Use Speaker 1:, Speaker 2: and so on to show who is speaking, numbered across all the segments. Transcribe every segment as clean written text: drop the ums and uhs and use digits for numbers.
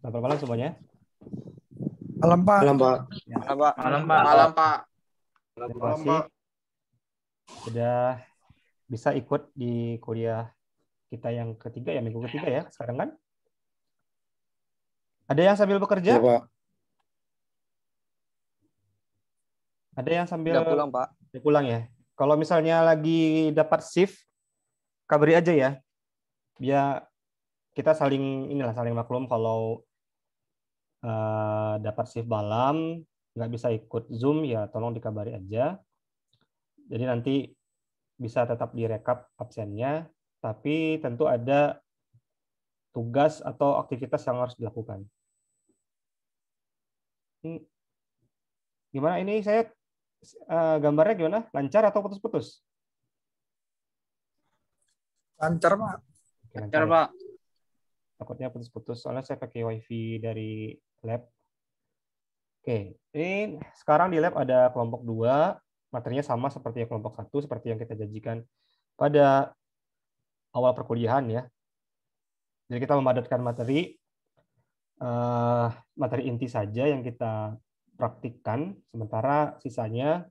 Speaker 1: Selamat malam semuanya.
Speaker 2: Malam Pak.
Speaker 3: Malam Pak.
Speaker 1: Ya,
Speaker 4: Malam Pak.
Speaker 3: Malam Pak.
Speaker 4: Malam Pak.
Speaker 1: terima kasih sudah bisa ikut di kuliah kita yang ketiga ya, minggu ketiga ya sekarang kan. Ada yang sambil bekerja?
Speaker 3: Ya Pak.
Speaker 1: Ada yang sambil
Speaker 4: Udah pulang Pak.
Speaker 1: udah pulang ya. Kalau misalnya lagi dapat shift, kabari aja ya. Biar kita saling maklum kalau dapat shift malam, nggak bisa ikut Zoom ya tolong dikabari aja. Jadi nanti bisa tetap direkap absennya, tapi tentu ada tugas atau aktivitas yang harus dilakukan. Gimana ini saya gambarnya gimana? Lancar atau putus-putus?
Speaker 2: Lancar Pak.
Speaker 1: Oke,
Speaker 4: Lancar
Speaker 1: ya.
Speaker 4: Pak.
Speaker 1: Takutnya putus-putus soalnya saya pakai WiFi dari lab. Oke, ini sekarang di lab ada kelompok 2, materinya sama seperti kelompok 1, seperti yang kita janjikan pada awal perkuliahan ya. Jadi kita memadatkan materi inti saja yang kita praktikkan, sementara sisanya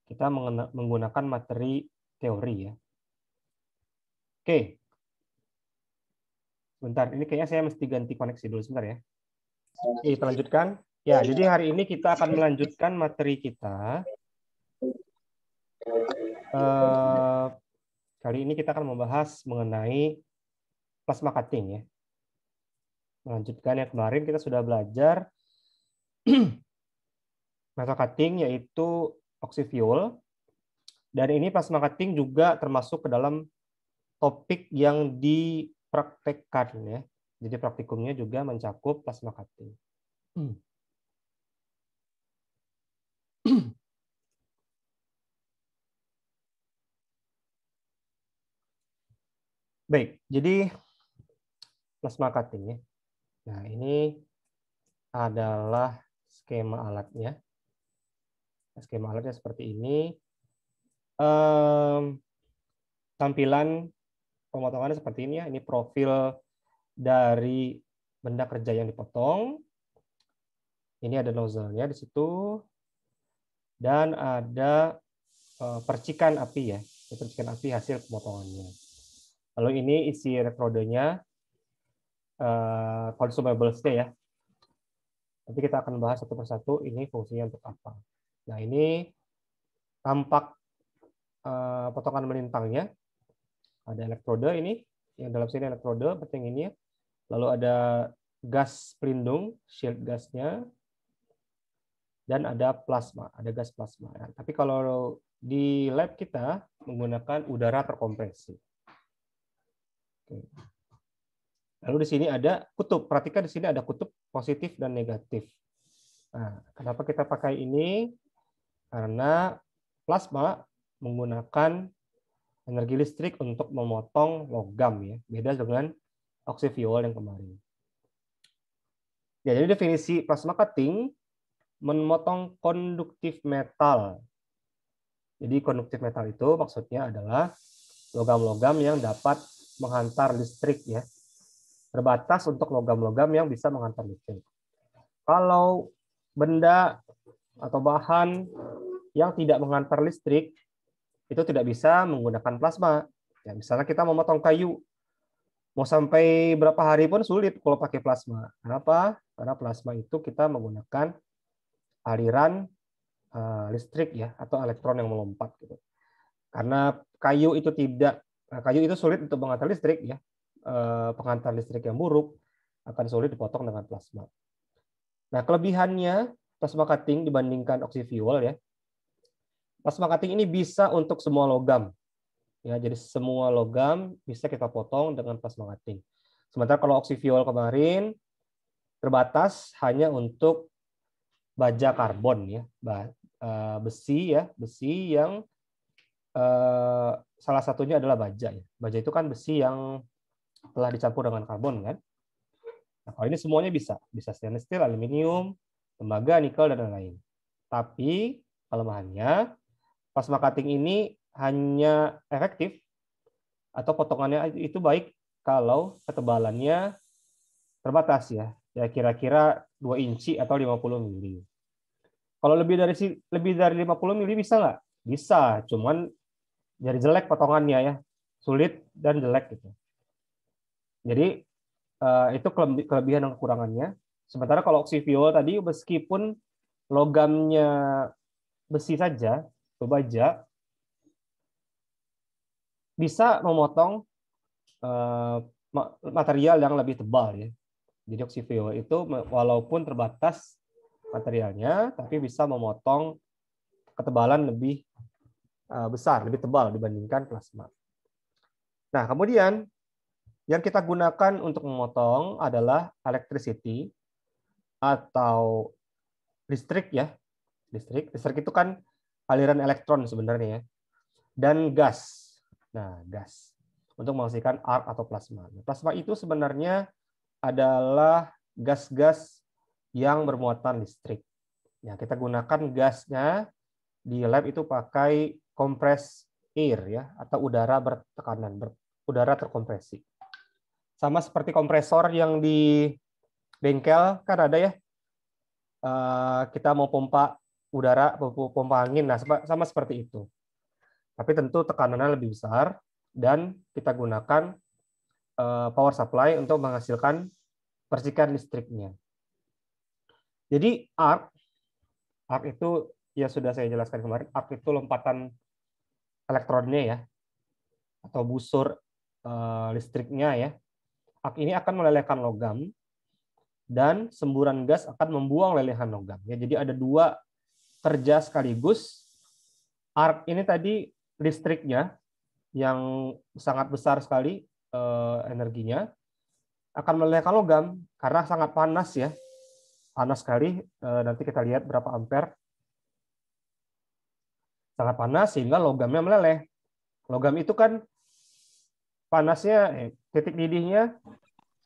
Speaker 1: kita menggunakan materi teori ya. Oke. Sebentar, ini kayaknya saya mesti ganti koneksi dulu sebentar ya. Oke, kita lanjutkan. Ya, jadi hari ini kita akan melanjutkan materi kita. Kali ini kita akan membahas mengenai plasma cutting ya. Melanjutkan yang kemarin kita sudah belajar plasma cutting yaitu oksiviol. Dan ini plasma cutting juga termasuk ke dalam topik yang dipraktekkan ya. Jadi praktikumnya juga mencakup plasma cutting. Baik, jadi plasma cutting ya. Nah, ini adalah skema alatnya. Skema alatnya seperti ini. Tampilan pemotongannya seperti ini ya. Ini profil dari benda kerja yang dipotong. Ini ada nozzle-nya di situ. Dan ada percikan api ya. Percikan api hasil pemotongannya. Lalu ini isi elektrodenya, consumables-nya ya. Nanti kita akan bahas satu persatu ini fungsinya untuk apa. Nah, ini tampak potongan melintangnya. Ada elektrode ini, yang dalam sini elektrode, penting ini ya. Lalu ada gas pelindung, shield gasnya, dan ada plasma, ada gas plasma. Nah, tapi kalau di lab kita menggunakan udara terkompresi. Oke. Lalu di sini ada kutub. Perhatikan di sini ada kutub positif dan negatif. Nah, kenapa kita pakai ini? Karena plasma menggunakan energi listrik untuk memotong logam ya. Beda dengan oksiviol yang kemarin. Ya, jadi definisi plasma cutting memotong konduktif metal. Jadi konduktif metal itu maksudnya adalah logam-logam yang dapat menghantar listrik ya. Terbatas untuk logam-logam yang bisa menghantar listrik. Kalau benda atau bahan yang tidak menghantar listrik itu tidak bisa menggunakan plasma. Ya, misalnya kita memotong kayu, mau sampai berapa hari pun sulit kalau pakai plasma. Kenapa? Karena plasma itu kita menggunakan aliran listrik ya, atau elektron yang melompat gitu. Karena kayu itu sulit untuk menghantar listrik ya. Penghantar listrik yang buruk akan sulit dipotong dengan plasma. Nah, kelebihannya plasma cutting dibandingkan oksiviol ya. Plasma cutting ini bisa untuk semua logam. Ya, jadi semua logam bisa kita potong dengan plasma cutting. Sementara kalau oksiviol kemarin terbatas hanya untuk baja karbon ya, besi yang salah satunya adalah baja ya. Baja itu kan besi yang telah dicampur dengan karbon kan. Nah, kalau ini semuanya bisa stainless steel, aluminium, tembaga, nikel dan lain-lain. Tapi kelemahannya plasma cutting ini hanya efektif atau potongannya itu baik kalau ketebalannya terbatas ya. ya kira-kira 2 inci atau 50 mili. Kalau lebih dari 50 mili bisa nggak? Bisa, cuman jadi jelek potongannya ya, sulit dan jelek gitu. Jadi itu kelebihan dan kekurangannya. Sementara kalau oksiviol tadi meskipun logamnya besi saja, baja, bisa memotong material yang lebih tebal ya. Jadi oksiviol itu walaupun terbatas materialnya, tapi bisa memotong ketebalan lebih besar, lebih tebal dibandingkan plasma. Nah, kemudian yang kita gunakan untuk memotong adalah electricity atau listrik ya. Listrik itu kan aliran elektron sebenarnya ya. Dan gas. Nah, gas untuk menghasilkan arc atau plasma. Plasma itu sebenarnya adalah gas-gas yang bermuatan listrik. Ya, kita gunakan gasnya di lab itu pakai compressed air ya, atau udara bertekanan, udara terkompresi. Sama seperti kompresor yang di bengkel kan ada ya. Kita mau pompa udara, pompa angin, nah sama seperti itu. Tapi tentu tekanannya lebih besar dan kita gunakan power supply untuk menghasilkan percikan listriknya. Jadi arc itu ya sudah saya jelaskan kemarin, arc itu lompatan elektronnya ya, atau busur listriknya ya. Arc ini akan melelehkan logam dan semburan gas akan membuang lelehan logam. Ya, jadi ada dua kerja sekaligus. Arc ini tadi listriknya yang sangat besar sekali energinya akan melelehkan logam karena sangat panas ya. Panas sekali, nanti kita lihat berapa ampere. Sangat panas sehingga logamnya meleleh. Logam itu kan panasnya, titik didihnya,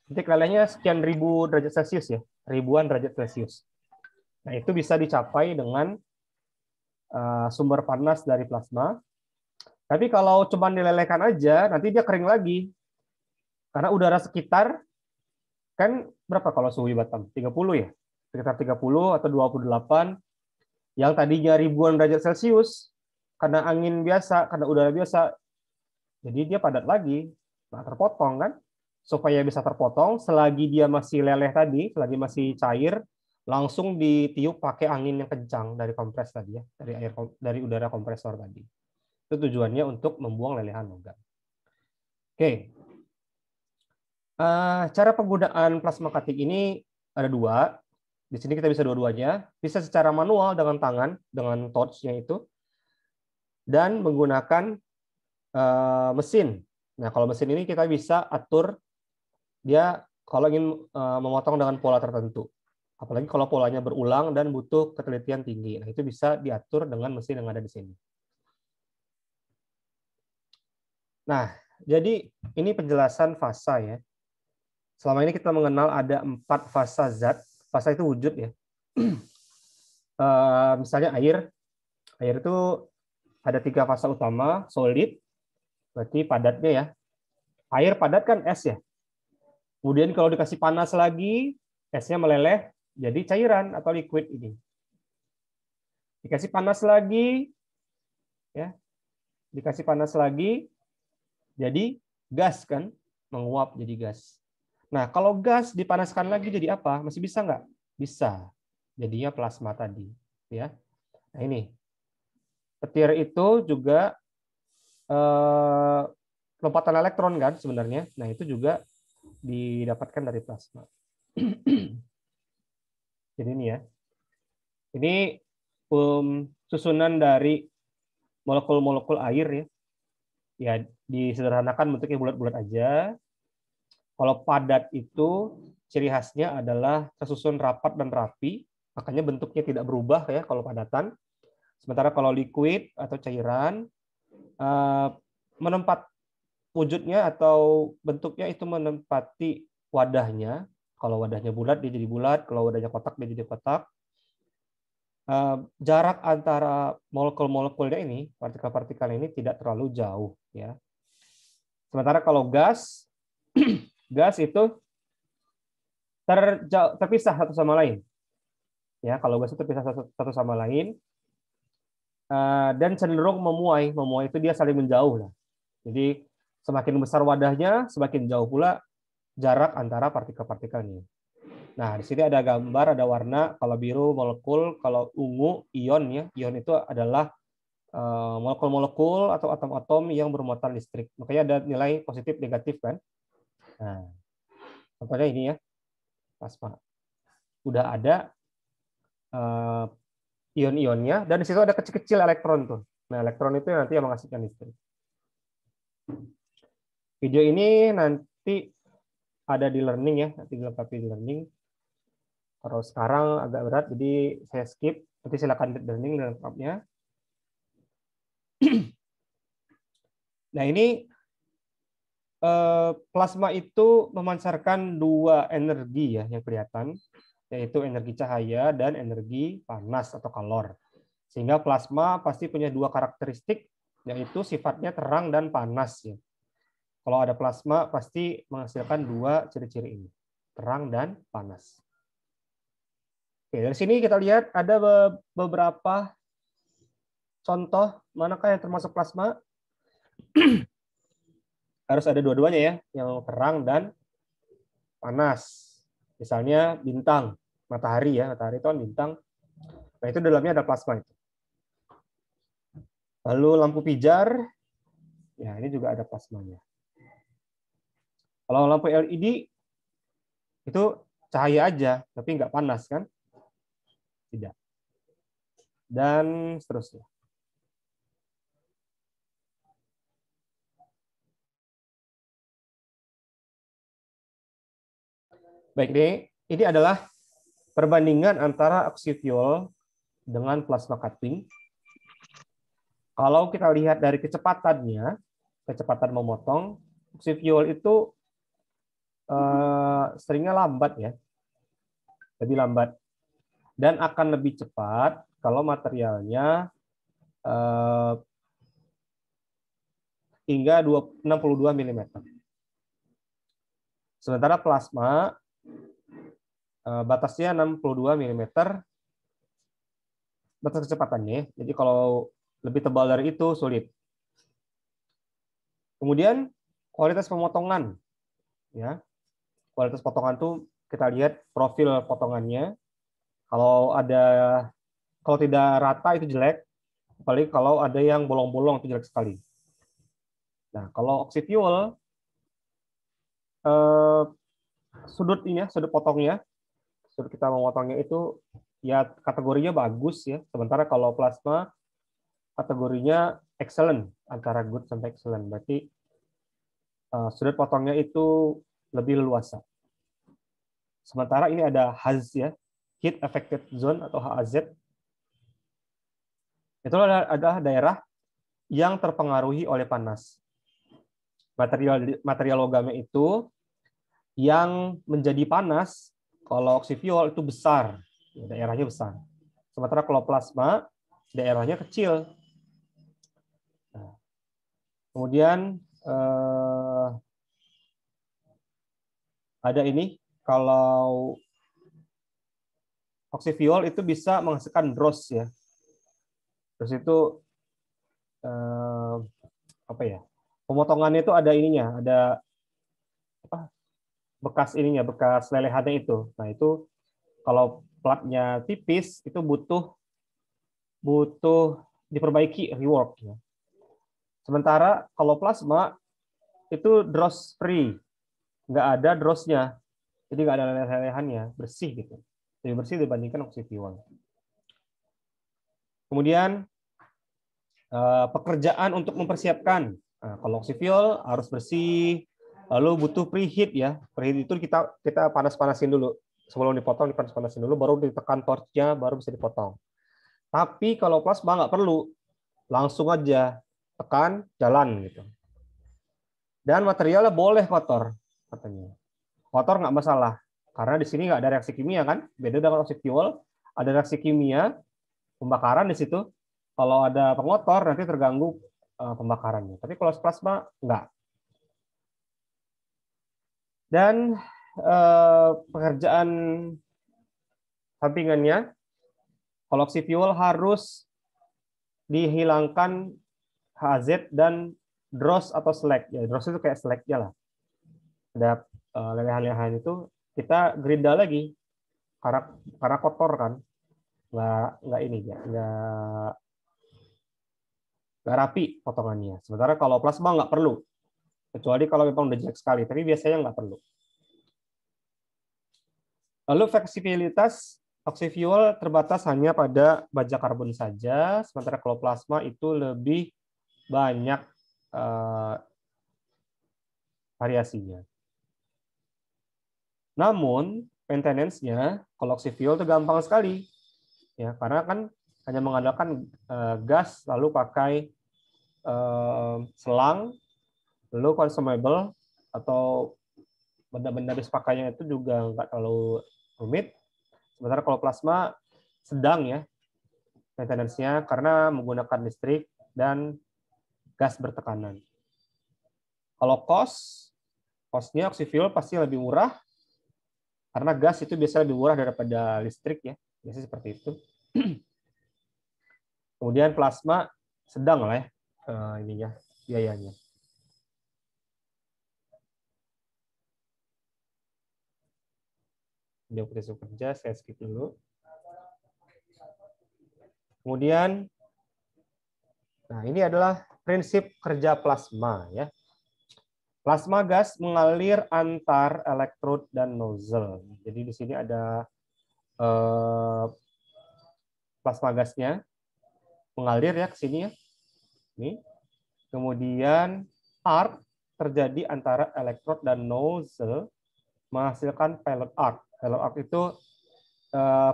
Speaker 1: titik lelehnya sekian ribu derajat Celcius ya, ribuan derajat Celcius. Nah, itu bisa dicapai dengan sumber panas dari plasma. Tapi kalau cuma dilelehkan aja, nanti dia kering lagi. Karena udara sekitar, kan berapa kalau suhu di Batam? 30 ya? Sekitar 30 atau 28. Yang tadinya ribuan derajat Celcius, karena angin biasa, karena udara biasa, jadi dia padat lagi. Nah, terpotong kan? Supaya bisa terpotong, selagi dia masih leleh tadi, selagi masih cair, langsung ditiup pakai angin yang kencang dari kompres tadi ya, dari udara kompresor tadi. Itu tujuannya untuk membuang lelehan logam. Oke. Cara penggunaan plasma cutting ini ada dua. Di sini kita bisa dua-duanya. Bisa secara manual dengan tangan, dengan torch-nya itu, dan menggunakan mesin. Nah, kalau mesin ini kita bisa atur dia kalau ingin memotong dengan pola tertentu. Apalagi kalau polanya berulang dan butuh ketelitian tinggi. Nah, itu bisa diatur dengan mesin yang ada di sini. Nah, jadi ini penjelasan fasa ya. Selama ini kita mengenal ada 4 fasa zat. Fasa itu wujud ya. Misalnya air. Air itu ada 3 fasa utama, solid, berarti padatnya ya. Air padat kan es ya. Kemudian kalau dikasih panas lagi, esnya meleleh jadi cairan atau liquid ini. Dikasih panas lagi, ya, dikasih panas lagi, jadi gas kan, menguap jadi gas. Nah, kalau gas dipanaskan lagi jadi apa? Masih bisa nggak? Bisa. Jadinya plasma tadi, ya. Nah ini, petir itu juga lompatan elektron kan sebenarnya. Nah itu juga didapatkan dari plasma. Jadi ini ya. Ini susunan dari molekul-molekul air ya. Ya disederhanakan bentuknya bulat-bulat aja. Kalau padat itu ciri khasnya adalah tersusun rapat dan rapi, makanya bentuknya tidak berubah ya kalau padatan. Sementara kalau liquid atau cairan menempat wujudnya atau bentuknya itu menempati wadahnya. Kalau wadahnya bulat dia jadi bulat, kalau wadahnya kotak dia jadi kotak. Jarak antara molekul-molekulnya ini, partikel-partikel ini tidak terlalu jauh ya. Sementara kalau gas gas itu terpisah satu sama lain. Ya, kalau gas itu terpisah satu sama lain dan cenderung memuai. Memuai itu dia saling menjauh lah. Jadi semakin besar wadahnya, semakin jauh pula jarak antara partikel-partikelnya. Nah, di sini ada gambar, ada warna. Kalau biru molekul, kalau ungu ion ya. Ion itu adalah molekul-molekul atau atom-atom yang bermuatan listrik. Makanya ada nilai positif negatif kan. Nah, contohnya ini ya, plasma. Udah ada ion-ionnya dan di situ ada kecil-kecil elektron tuh. Nah, elektron itu nanti yang menghasilkan listrik. Video ini nanti ada di learning ya, nanti dilengkapi di learning. Kalau sekarang agak berat, jadi saya skip. Nanti silakan di learning lengkapnya. Nah, ini plasma itu memancarkan dua energi ya yang kelihatan, yaitu energi cahaya dan energi panas atau kalor. Sehingga plasma pasti punya dua karakteristik, yaitu sifatnya terang dan panas. Ya. Kalau ada plasma pasti menghasilkan dua ciri-ciri ini, terang dan panas. Oke, dari sini kita lihat ada beberapa contoh manakah yang termasuk plasma. Harus ada dua-duanya ya, yang terang dan panas. Misalnya bintang, matahari ya, matahari itu kan bintang. Nah, itu dalamnya ada plasma itu. Lalu lampu pijar, ya ini juga ada plasmanya. Kalau lampu LED itu cahaya aja, tapi nggak panas kan? Tidak. Dan seterusnya. Baik, ini adalah perbandingan antara oksifuel dengan plasma cutting. Kalau kita lihat dari kecepatannya, kecepatan memotong, oksifuel itu seringnya lambat ya, lebih lambat, dan akan lebih cepat kalau materialnya hingga 62 mm. Sementara plasma batasnya 62 mm batas kecepatannya. Jadi kalau lebih tebal dari itu sulit. Kemudian kualitas pemotongan, ya. Kualitas potongan tuh kita lihat profil potongannya. Kalau tidak rata itu jelek, apalagi kalau ada yang bolong-bolong itu jelek sekali. Nah, kalau oksifuel sudut potongnya, sudut kita memotongnya itu ya kategorinya bagus ya. Sementara kalau plasma kategorinya excellent, antara good sampai excellent. Berarti sudut potongnya itu lebih leluasa. Sementara ini ada HAZ ya, Heat Affected Zone atau HAZ. Itu adalah daerah yang terpengaruhi oleh panas. Material logamnya itu yang menjadi panas, kalau oksifuel itu besar, daerahnya besar. Sementara kalau plasma, daerahnya kecil. Nah, kemudian ada ini, kalau oksifuel itu bisa menghasilkan dross ya. Terus itu apa ya? Pemotongannya itu ada ininya, ada apa? Bekas lelehannya itu. Nah, itu kalau platnya tipis itu butuh diperbaiki, rework ya. Sementara kalau plasma itu dross free, nggak ada drossnya, jadi nggak ada lelehannya, bersih gitu, lebih bersih dibandingkan oksifuel. Kemudian pekerjaan untuk mempersiapkan, nah, kalau oksifuel harus bersih, lalu butuh preheat ya. Preheat itu kita panas-panasin dulu sebelum dipotong, dipanas-panasin dulu, baru ditekan torchnya, baru bisa dipotong. Tapi kalau plasma nggak perlu, langsung aja tekan, jalan gitu. Dan materialnya boleh kotor, katanya. Kotor nggak masalah, karena di sini nggak ada reaksi kimia kan. Beda dengan oksifuel, ada reaksi kimia, pembakaran di situ. Kalau ada pengotor nanti terganggu pembakarannya. Tapi kalau plasma nggak. Dan pekerjaan sampingannya, kalau oxy-fuel harus dihilangkan HZ dan dross atau slag. Ya, dross itu kayak slag-nya lah. Ada lelehan-lelehan itu kita gerinda lagi karena kotor kan, nggak ini ya, nggak rapi potongannya. Sementara kalau plasma nggak perlu, kecuali kalau memang udah jelek sekali. Tapi biasanya nggak perlu. Lalu fleksibilitas oxy-fuel terbatas hanya pada baja karbon saja, sementara kalau plasma itu lebih banyak variasinya. Namun maintenance-nya kalau oxy-fuel itu gampang sekali, ya karena kan hanya mengandalkan gas lalu pakai selang, lalu consumable atau benda-benda habis pakainya itu juga nggak terlalu rumit. Sementara kalau plasma sedang ya maintenance-nya karena menggunakan listrik dan gas bertekanan. Kalau cost-nya oxy-fuel pasti lebih murah karena gas itu biasanya lebih murah daripada listrik ya, biasanya seperti itu. Kemudian plasma sedang lah ya ininya biayanya. Dia kerja saya skip dulu. Kemudian, nah ini adalah prinsip kerja plasma ya. Plasma gas mengalir antar elektrod dan nozzle. Jadi di sini ada plasma gasnya mengalir ya ke sini ya. Ini. Kemudian arc terjadi antara elektrod dan nozzle menghasilkan pilot arc. Pilot arc itu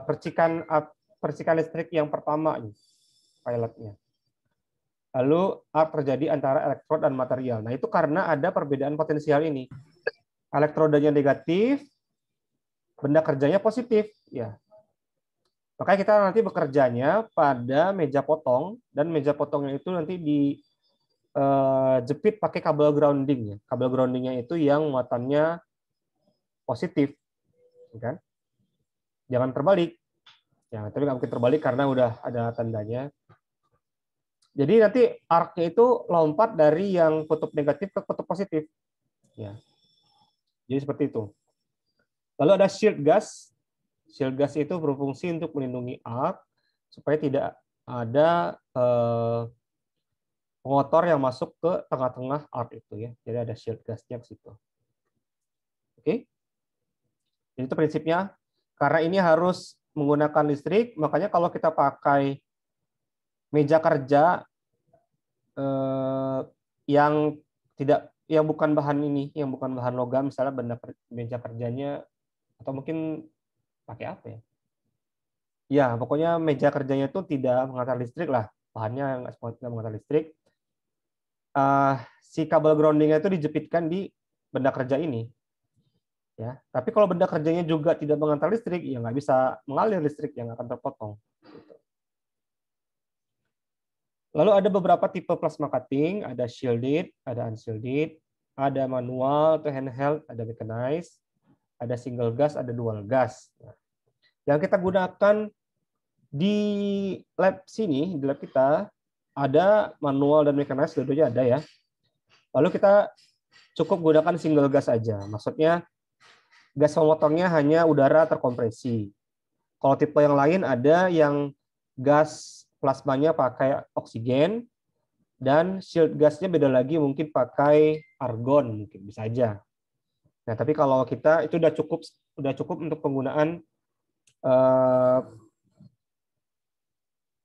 Speaker 1: percikan listrik yang pertama ini, pilotnya. Lalu arc terjadi antara elektrod dan material. Nah, itu karena ada perbedaan potensial ini. Elektrodanya negatif, benda kerjanya positif. Ya. Makanya kita nanti bekerjanya pada meja potong, dan meja potongnya itu nanti dijepit pakai kabel grounding. Kabel groundingnya itu yang muatannya positif. Kan? Jangan terbalik. Ya, tapi nggak mungkin terbalik karena udah ada tandanya. Jadi nanti arc-nya itu lompat dari yang kutub negatif ke kutub positif. Ya. Jadi seperti itu. Lalu ada shield gas. Shield gas itu berfungsi untuk melindungi arc supaya tidak ada pengotor yang masuk ke tengah-tengah arc itu ya. Jadi ada shield gasnya ke situ. Oke. Jadi itu prinsipnya. Karena ini harus menggunakan listrik, makanya kalau kita pakai meja kerja yang bukan bahan ini, yang bukan bahan logam, misalnya benda meja kerjanya, atau mungkin pakai apa ya? Ya, pokoknya meja kerjanya itu tidak menghantar listrik lah, bahannya nggak menghantar listrik. Si kabel groundingnya itu dijepitkan di benda kerja ini. Ya, tapi kalau benda kerjanya juga tidak menghantar listrik, ya nggak bisa mengalir listrik, yang akan terpotong. Lalu ada beberapa tipe plasma cutting, ada shielded, ada unshielded, ada manual atau handheld, ada mechanized, ada single gas, ada dual gas. Yang kita gunakan di lab sini, di lab kita, ada manual dan mechanized, dua-duanya ada ya. Lalu kita cukup gunakan single gas aja. Maksudnya gas pemotongnya hanya udara terkompresi. Kalau tipe yang lain ada yang gas plasmanya pakai oksigen, dan shield gasnya beda lagi, mungkin pakai argon, mungkin bisa aja. Nah, tapi kalau kita itu udah cukup untuk penggunaan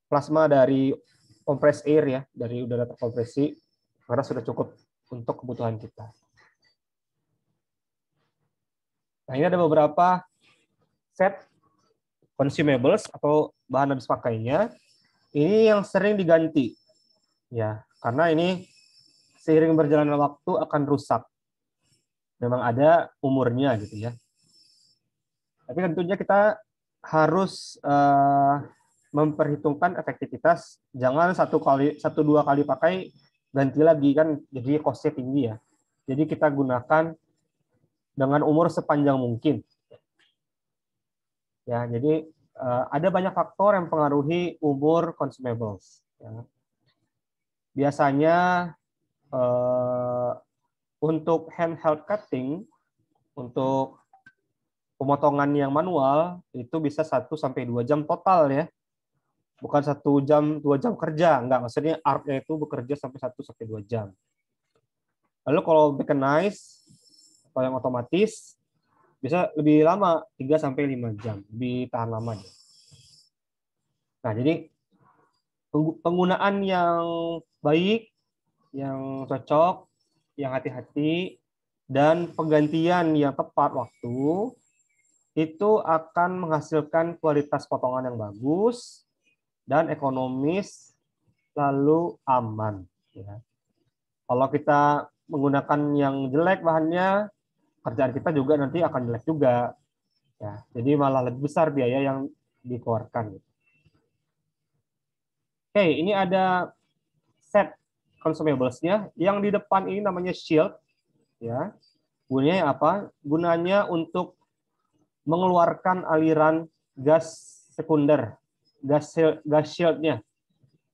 Speaker 1: plasma dari compressed air ya, dari udara terkompresi, karena sudah cukup untuk kebutuhan kita. Nah, ini ada beberapa set consumables atau bahan habis pakainya. Ini yang sering diganti, ya, karena ini seiring berjalannya waktu akan rusak. Memang ada umurnya gitu ya. Tapi tentunya kita harus memperhitungkan efektivitas. Jangan 1-2 kali pakai ganti lagi kan, jadi cost-nya tinggi ya. Jadi kita gunakan dengan umur sepanjang mungkin. Ya, jadi ada banyak faktor yang mempengaruhi umur consumables. Ya. Biasanya untuk handheld cutting, untuk pemotongan yang manual itu bisa 1-2 jam total ya. Bukan 1 jam, 2 jam kerja. Enggak, maksudnya artnya itu bekerja sampai 1-2 jam. Lalu kalau mechanized atau yang otomatis bisa lebih lama, 3-5 jam. Lebih tahan lama. Nah, jadi penggunaan yang baik, yang cocok, yang hati-hati, dan penggantian yang tepat waktu itu akan menghasilkan kualitas potongan yang bagus dan ekonomis lalu aman. Ya. Kalau kita menggunakan yang jelek bahannya, kerjaan kita juga nanti akan jelek juga. Ya, jadi malah lebih besar biaya yang dikeluarkan. Oke, ini ada set consumables-nya. Yang di depan ini namanya shield. Ya. Gunanya apa? Gunanya untuk mengeluarkan aliran gas sekunder, gas shield-nya,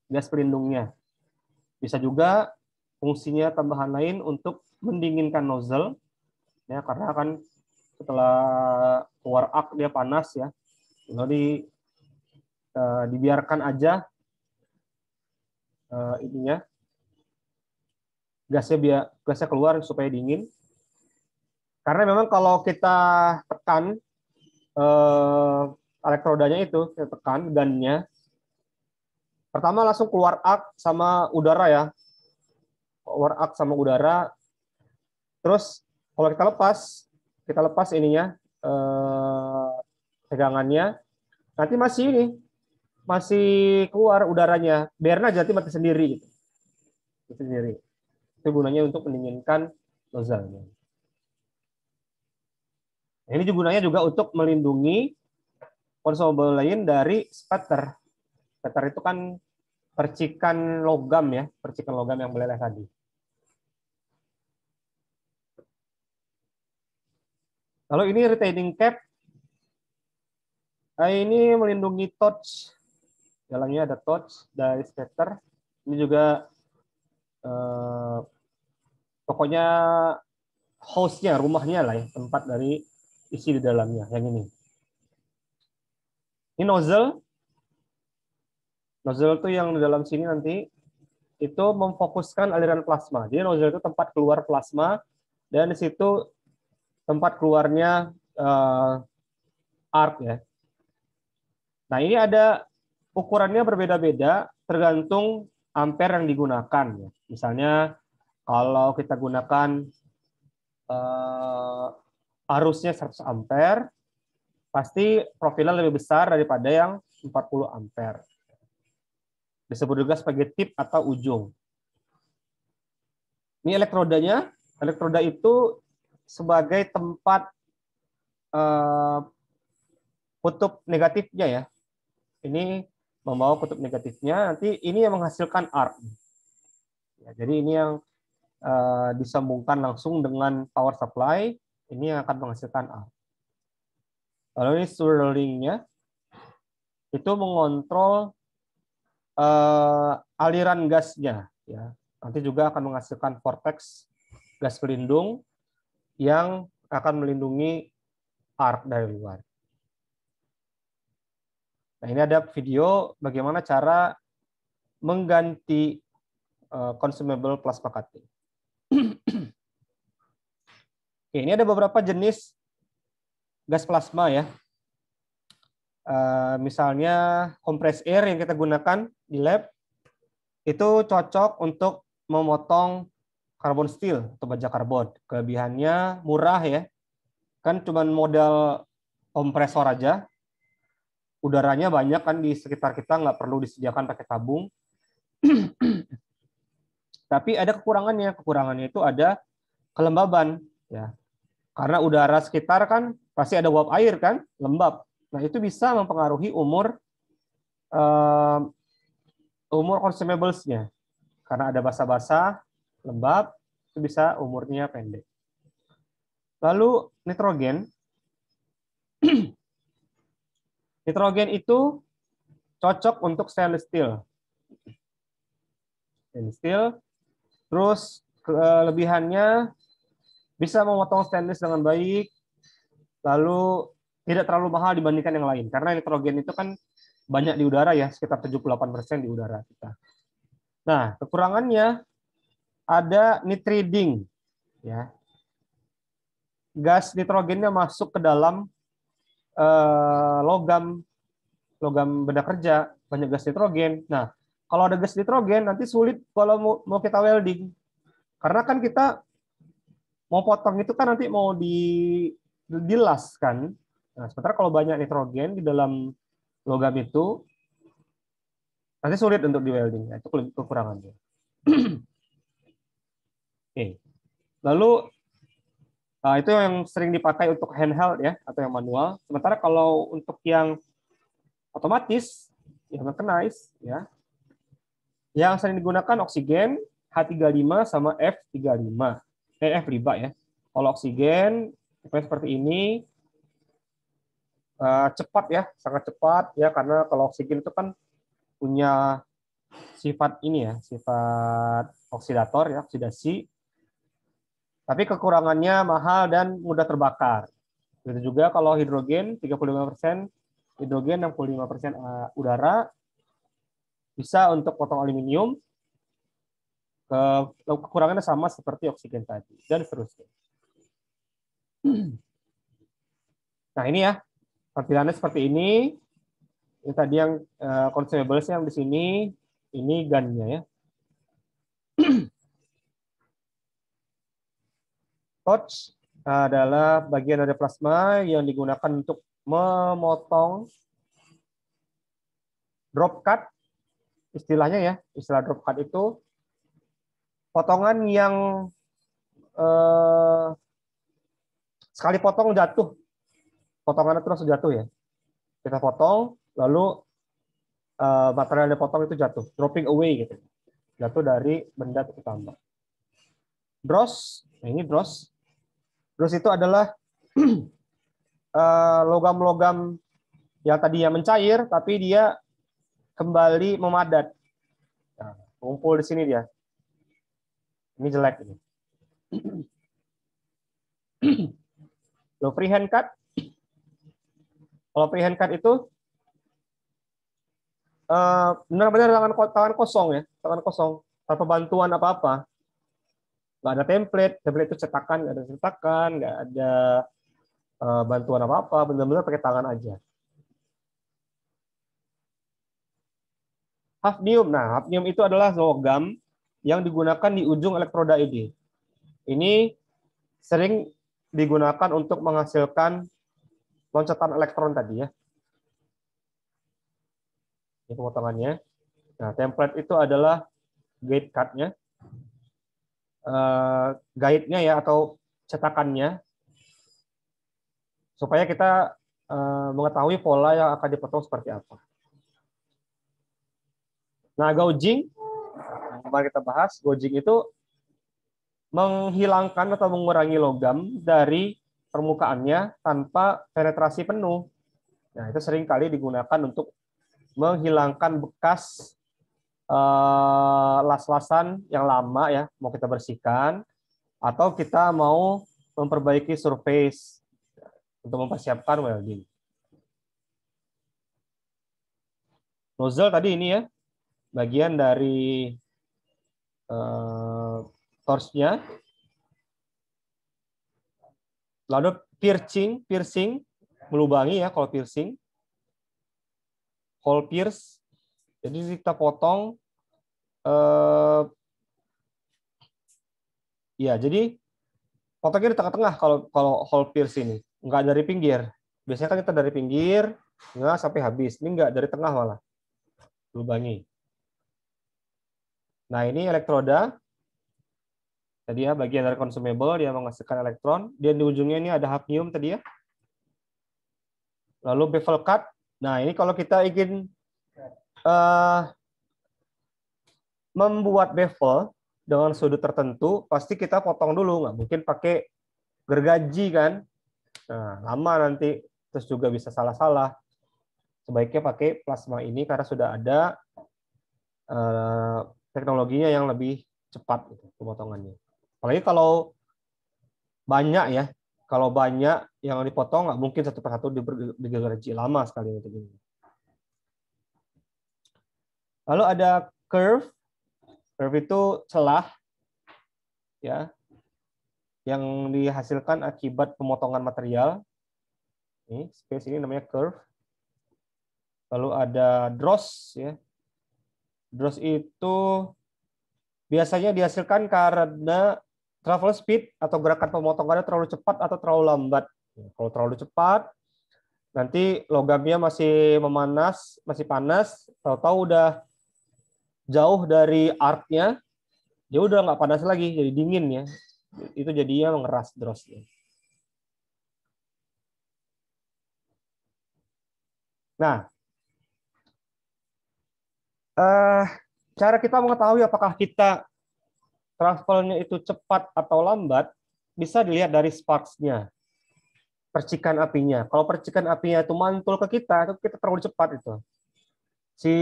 Speaker 1: gas pelindungnya. Bisa juga fungsinya tambahan lain untuk mendinginkan nozzle, ya karena kan setelah keluar arc dia panas ya, lalu dibiarkan aja ininya gasnya keluar supaya dingin. Karena memang kalau kita tekan elektrodanya itu, kita tekan gunnya, pertama langsung keluar arc sama udara ya, keluar arc sama udara. Terus kalau kita lepas ininya pegangannya, nanti masih keluar udaranya. Biarin aja nanti mati sendiri gitu. Itu gunanya untuk mendinginkan nozzle-nya. Ini gunanya juga untuk melindungi consumable lain dari spatter. Spatter itu kan percikan logam ya, percikan logam yang meleleh tadi. Lalu ini retaining cap. Ini melindungi torch. Dalamnya ada torch dari spatter. Ini juga pokoknya house-nya, rumahnya lah ya, tempat dari isi di dalamnya. Yang ini. Ini nozzle. Nozzle itu yang di dalam sini nanti itu memfokuskan aliran plasma. Jadi nozzle itu tempat keluar plasma dan di situ tempat keluarnya arc ya. Nah, ini ada ukurannya berbeda-beda tergantung ampere yang digunakan ya. Misalnya kalau kita gunakan arusnya 100 ampere, pasti profilnya lebih besar daripada yang 40 ampere. Disebut juga sebagai tip atau ujung. Ini elektrodanya. Elektroda itu sebagai tempat kutub negatifnya ya. Ini membawa kutub negatifnya. Nanti ini yang menghasilkan arc. Ya, jadi ini yang disambungkan langsung dengan power supply. Ini yang akan menghasilkan arc. Lalu ini swirling-nya itu mengontrol aliran gasnya. Ya. Nanti juga akan menghasilkan vortex gas pelindung yang akan melindungi arc dari luar. Nah, ini ada video bagaimana cara mengganti consumable plasma cutting. Oke, ini ada beberapa jenis gas plasma ya. Misalnya compressed air yang kita gunakan di lab itu cocok untuk memotong karbon steel atau baja karbon. Kelebihannya murah ya. Kan cuma modal kompresor aja. Udaranya banyak kan di sekitar kita, nggak perlu disediakan pakai tabung. Tapi ada kekurangannya. Kekurangannya itu ada kelembaban ya. Karena udara sekitar kan pasti ada uap air kan, lembab. Nah, itu bisa mempengaruhi umur consumables-nya. Karena ada basah-basah, lembab, itu bisa umurnya pendek. Lalu nitrogen. Nitrogen itu cocok untuk stainless steel. Stainless steel. Terus kelebihannya bisa memotong stainless dengan baik. Lalu tidak terlalu mahal dibandingkan yang lain. Karena nitrogen itu kan banyak di udara ya, sekitar 78% di udara kita. Nah, kekurangannya ada nitriding. Ya. Gas nitrogennya masuk ke dalam logam benda kerja, banyak gas nitrogen. Nah, kalau ada gas nitrogen nanti sulit kalau mau kita welding. Karena kan kita mau potong itu kan nanti mau dilas kan. Nah, sementara kalau banyak nitrogen di dalam logam itu nanti sulit untuk di welding. Nah, itu kekurangannya. Oke. Lalu itu yang sering dipakai untuk handheld ya atau yang manual. Sementara kalau untuk yang otomatis, yang mechanized ya, yang sering digunakan oksigen H35 sama F35. F5 ya. Kalau oksigen seperti ini cepat ya, sangat cepat ya karena kalau oksigen itu kan punya sifat ini ya, sifat oksidator ya, oksidasi. Tapi kekurangannya mahal dan mudah terbakar. Begitu juga kalau hidrogen 35% hidrogen, 65% udara, bisa untuk potong aluminium. Kekurangannya sama seperti oksigen tadi dan seterusnya. Nah, ini ya tampilannya seperti ini. Ini tadi yang consumables yang di sini, ini gunnya ya. Torch adalah bagian dari plasma yang digunakan untuk memotong drop cut, istilahnya ya, istilah drop cut itu potongan yang sekali potong jatuh, potongannya terus jatuh ya. Kita potong, lalu material yang dipotong itu jatuh, dropping away gitu, jatuh dari benda itu tambah. Dross, nah ini dross. Dross itu adalah logam-logam yang tadinya mencair, tapi dia kembali memadat. Nah, kumpul di sini dia. Ini jelek ini. Low freehand cut. Kalau freehand cut itu benar-benar tangan kosong ya, tangan kosong tanpa bantuan apa-apa. Nggak ada template itu cetakan, nggak ada cetakan, nggak ada bantuan apa-apa, benar-benar pakai tangan aja. Hafnium. Nah, hafnium itu adalah logam yang digunakan di ujung elektroda ini. Ini sering digunakan untuk menghasilkan loncatan elektron tadi ya. Ini pemotongannya. Nah, template itu adalah gate cut-nya. Guide-nya ya atau cetakannya. Supaya kita mengetahui pola yang akan dipotong seperti apa. Nah, gouging, kemarin kita bahas, gouging itu menghilangkan atau mengurangi logam dari permukaannya tanpa penetrasi penuh. Nah, itu sering kali digunakan untuk menghilangkan bekas las-lasan yang lama ya, mau kita bersihkan, atau kita mau memperbaiki surface untuk mempersiapkan welding. Nozzle tadi ini ya, bagian dari torch-nya. Lalu piercing melubangi ya kalau piercing. Hole pierce. Jadi kita potong ya, jadi potongnya di tengah-tengah kalau hole pierce ini, enggak dari pinggir. Biasanya kan kita dari pinggir nggak sampai habis. Ini enggak, dari tengah malah. Lubangi. Nah, ini elektroda. Tadi ya bagian dari consumable, dia menghasilkan elektron. Dia di ujungnya ini ada hafnium tadi ya. Lalu bevel cut. Nah, ini kalau kita ingin membuat bevel dengan sudut tertentu, pasti kita potong dulu. Nggak mungkin pakai gergaji kan. Nah, lama nanti, terus juga bisa salah-salah. Sebaiknya pakai plasma ini karena sudah ada teknologinya yang lebih cepat gitu, pemotongannya. Apalagi kalau banyak ya, kalau banyak yang dipotong nggak mungkin satu persatu digergaji, lama sekali untuk ini. Lalu ada curve. Curve itu celah ya yang dihasilkan akibat pemotongan material. Ini space ini namanya curve. Lalu ada dross ya. Dross itu biasanya dihasilkan karena travel speed atau gerakan pemotongannya terlalu cepat atau terlalu lambat. Kalau terlalu cepat, nanti logamnya masih memanas, masih panas, tahu-tahu udah jauh dari arc-nya, dia udah nggak panas lagi, jadi dingin ya. Itu jadinya mengeras drossnya. Nah, cara kita mengetahui apakah kita travelnya itu cepat atau lambat bisa dilihat dari sparks-nya, percikan apinya. Kalau percikan apinya itu mantul ke kita, itu kita terlalu cepat itu. Si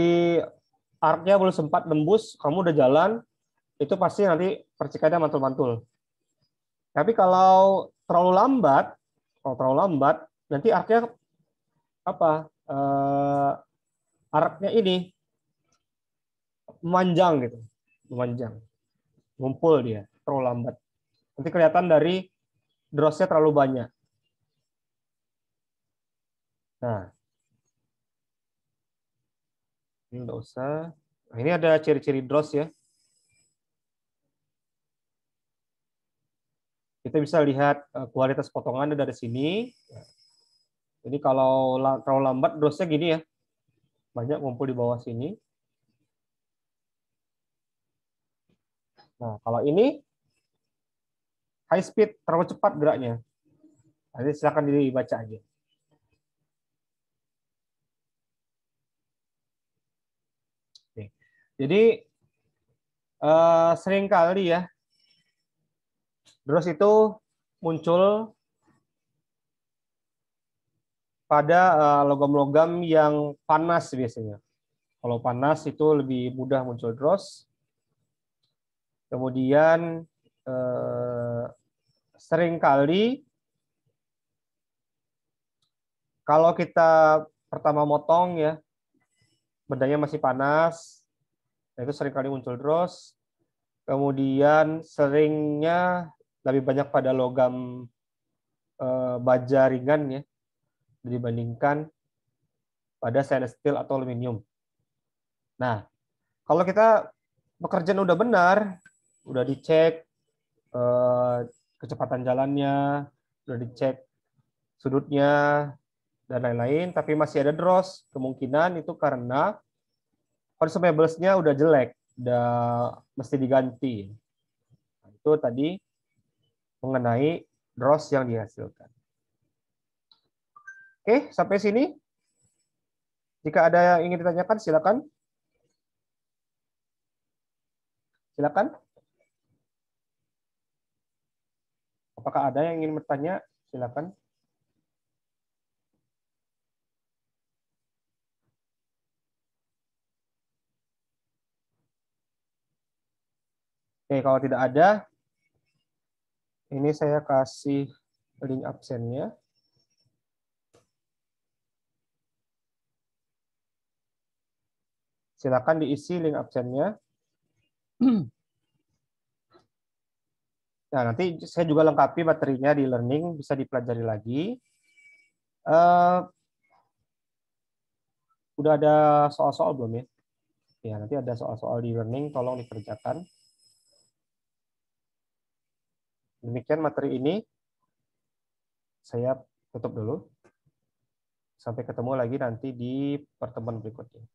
Speaker 1: arc-nya belum sempat nembus, kamu udah jalan, itu pasti nanti percikannya mantul-mantul. Tapi kalau terlalu lambat, nanti arc-nya apa? Arc-nya ini memanjang gitu, memanjang, ngumpul dia, terlalu lambat. Nanti kelihatan dari dross-nya terlalu banyak. Nah, ini nggak usah. Nah, ini ada ciri-ciri dross ya. Kita bisa lihat kualitas potongannya dari sini. Jadi kalau terlalu lambat, dross-nya gini ya, banyak ngumpul di bawah sini. Nah, kalau ini high speed, terlalu cepat geraknya. Nanti silakan dibaca aja. Oke. Jadi seringkali ya dross itu muncul pada logam-logam yang panas biasanya. Kalau panas itu lebih mudah muncul dross. Kemudian seringkali kalau kita pertama motong ya, bedanya masih panas, itu seringkali muncul dross. Kemudian seringnya lebih banyak pada logam baja ringan ya, dibandingkan pada stainless steel atau aluminium. Nah, kalau kita pekerjaan udah benar, udah dicek kecepatan jalannya, udah dicek sudutnya, dan lain-lain, tapi masih ada dross, kemungkinan itu karena consumables-nya udah jelek, udah mesti diganti. Nah, itu tadi mengenai dross yang dihasilkan. Oke, sampai sini. Jika ada yang ingin ditanyakan, silakan. Silakan. Apakah ada yang ingin bertanya? Silakan. Oke, kalau tidak ada, ini saya kasih link absennya. Silakan diisi link absennya. Nah, nanti saya juga lengkapi materinya di learning, bisa dipelajari lagi. Udah ada soal-soal belum ya? Ya, nanti ada soal-soal di learning, tolong dikerjakan. Demikian materi ini. Saya tutup dulu. Sampai ketemu lagi nanti di pertemuan berikutnya.